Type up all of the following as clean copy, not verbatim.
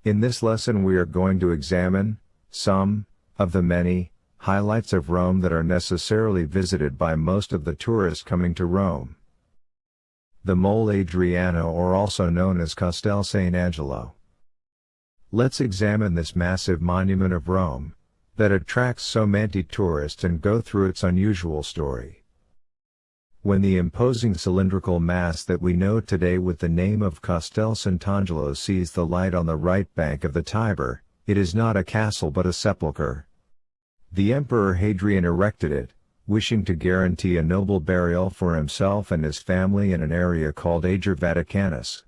In this lesson we are going to examine some of the many highlights of Rome that are necessarily visited by most of the tourists coming to Rome. The Mole Adriano, or also known as Castel St. Angelo. Let's examine this massive monument of Rome that attracts so many tourists and go through its unusual story. When the imposing cylindrical mass that we know today with the name of Castel Sant'Angelo sees the light on the right bank of the Tiber, it is not a castle but a sepulchre. The Emperor Hadrian erected it, wishing to guarantee a noble burial for himself and his family in an area called Ager Vaticanus.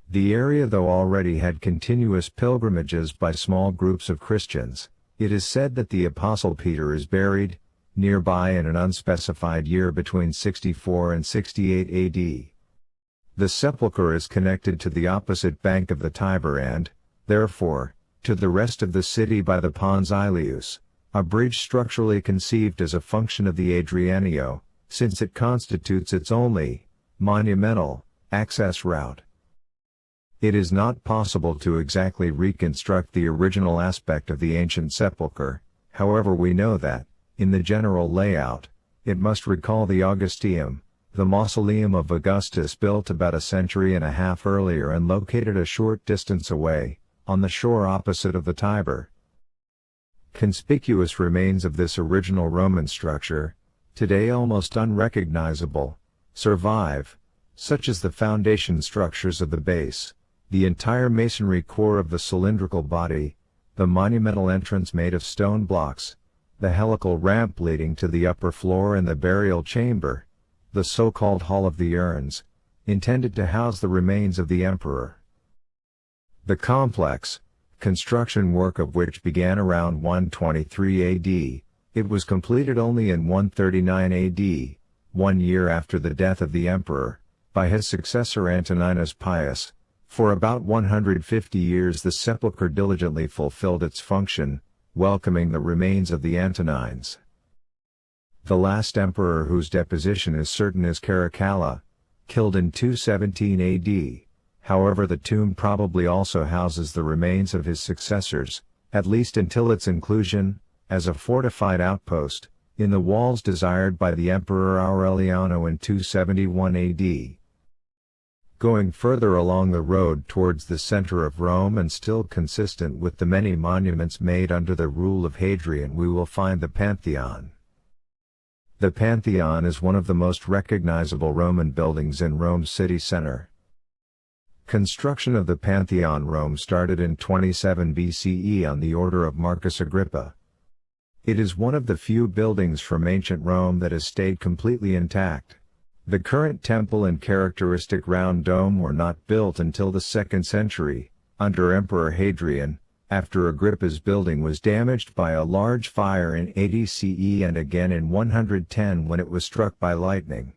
The area, though already had continuous pilgrimages by small groups of Christians, it is said that the Apostle Peter is buried nearby in an unspecified year between 64 and 68 AD. The sepulchre is connected to the opposite bank of the Tiber and, therefore, to the rest of the city by the Pons Aelius, a bridge structurally conceived as a function of the Adrianeo, since it constitutes its only monumental access route. It is not possible to exactly reconstruct the original aspect of the ancient sepulchre, however we know that, in the general layout, it must recall the Augusteum, the mausoleum of Augustus built about a century and a half earlier and located a short distance away, on the shore opposite of the Tiber. Conspicuous remains of this original Roman structure, today almost unrecognizable, survive, such as the foundation structures of the base, the entire masonry core of the cylindrical body, the monumental entrance made of stone blocks, the helical ramp leading to the upper floor and the burial chamber, the so-called Hall of the Urns, intended to house the remains of the emperor. The complex construction work of which began around 123 AD, it was completed only in 139 AD, 1 year after the death of the emperor, by his successor Antoninus Pius. For about 150 years the sepulchre diligently fulfilled its function, welcoming the remains of the Antonines. The last emperor whose deposition is certain is Caracalla, killed in 217 AD, however the tomb probably also houses the remains of his successors, at least until its inclusion, as a fortified outpost, in the walls desired by the Emperor Aureliano in 271 AD. Going further along the road towards the center of Rome and still consistent with the many monuments made under the rule of Hadrian, we will find the Pantheon. The Pantheon is one of the most recognizable Roman buildings in Rome's city center. Construction of the Pantheon Rome started in 27 BCE on the order of Marcus Agrippa. It is one of the few buildings from ancient Rome that has stayed completely intact. The current temple and characteristic round dome were not built until the 2nd century, under Emperor Hadrian, after Agrippa's building was damaged by a large fire in 80 CE and again in 110 when it was struck by lightning.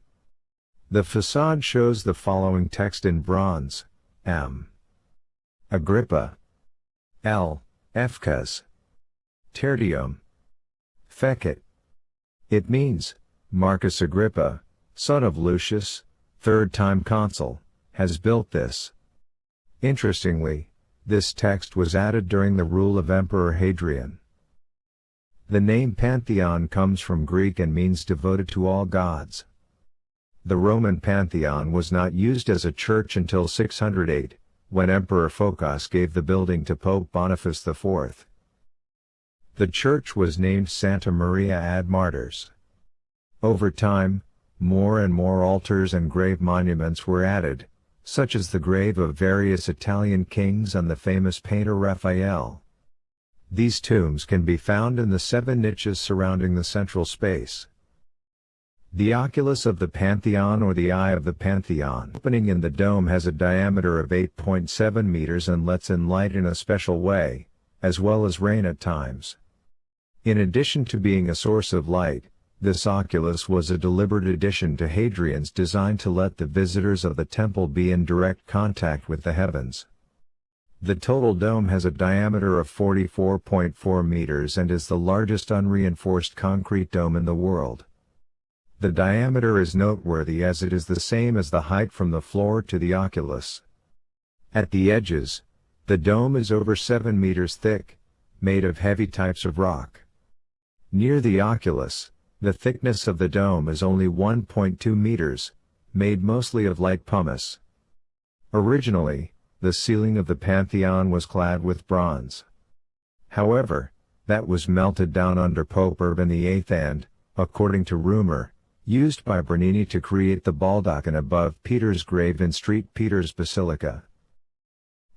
The facade shows the following text in bronze: M. Agrippa. L. Efcas. Tertium. Fecit. It means, Marcus Agrippa, son of Lucius, third-time consul, has built this. Interestingly, this text was added during the rule of Emperor Hadrian. The name Pantheon comes from Greek and means devoted to all gods. The Roman Pantheon was not used as a church until 608, when Emperor Phocas gave the building to Pope Boniface IV. The church was named Santa Maria ad Martyrs. Over time, more and more altars and grave monuments were added, such as the grave of various Italian kings and the famous painter Raphael. These tombs can be found in the 7 niches surrounding the central space. The oculus of the Pantheon, or the eye of the Pantheon, opening in the dome, has a diameter of 8.7 meters and lets in light in a special way, as well as rain at times. In addition to being a source of light, this oculus was a deliberate addition to Hadrian's design to let the visitors of the temple be in direct contact with the heavens. The total dome has a diameter of 44.4 meters and is the largest unreinforced concrete dome in the world. The diameter is noteworthy as it is the same as the height from the floor to the oculus. At the edges, The dome is over 7 meters thick, made of heavy types of rock. Near the oculus, the thickness of the dome is only 1.2 meters, made mostly of light pumice. Originally, the ceiling of the Pantheon was clad with bronze. However, that was melted down under Pope Urban VIII and, according to rumor, used by Bernini to create the baldachin above Peter's grave in St. Peter's Basilica.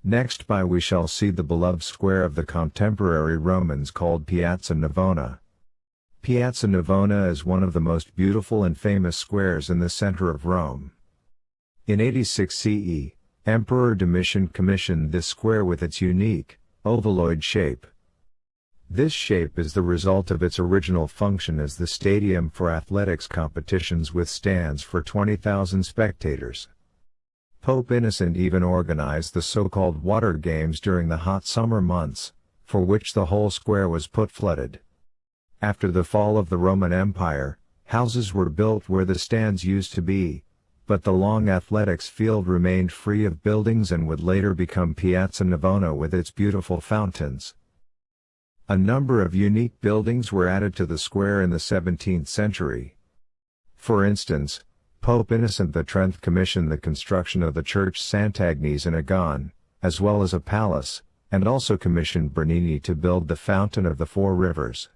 Next by we shall see the beloved square of the contemporary Romans called Piazza Navona. Piazza Navona is one of the most beautiful and famous squares in the center of Rome. In 86 CE, Emperor Domitian commissioned this square with its unique, ovaloid shape. This shape is the result of its original function as the stadium for athletics competitions with stands for 20,000 spectators. Pope Innocent even organized the so-called Water Games during the hot summer months, for which the whole square was put flooded. After the fall of the Roman Empire, houses were built where the stands used to be, but the long athletics field remained free of buildings and would later become Piazza Navona with its beautiful fountains. A number of unique buildings were added to the square in the 17th century. For instance, Pope Innocent XIII commissioned the construction of the church Sant'Agnes in Agon, as well as a palace, and also commissioned Bernini to build the Fountain of the Four Rivers.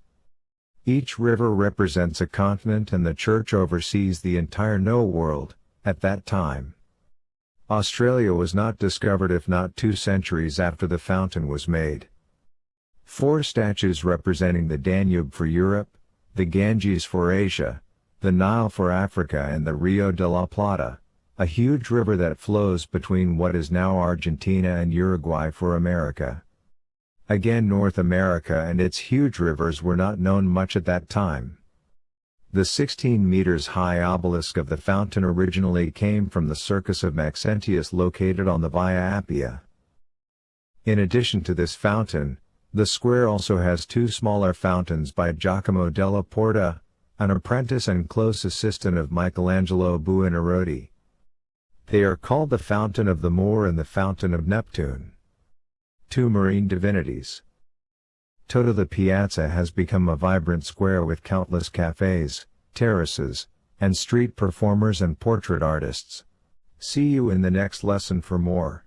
Each river represents a continent and the church oversees the entire Known World, at that time. Australia was not discovered if not 2 centuries after the fountain was made. 4 statues representing the Danube for Europe, the Ganges for Asia, the Nile for Africa and the Rio de la Plata, a huge river that flows between what is now Argentina and Uruguay for America. Again, North America and its huge rivers were not known much at that time. The 16 meters high obelisk of the fountain originally came from the Circus of Maxentius located on the Via Appia. In addition to this fountain, the square also has 2 smaller fountains by Giacomo della Porta, an apprentice and close assistant of Michelangelo Buonarroti. They are called the Fountain of the Moor and the Fountain of Neptune. 2 marine divinities. Toto the Piazza has become a vibrant square with countless cafes, terraces, and street performers and portrait artists. See you in the next lesson for more.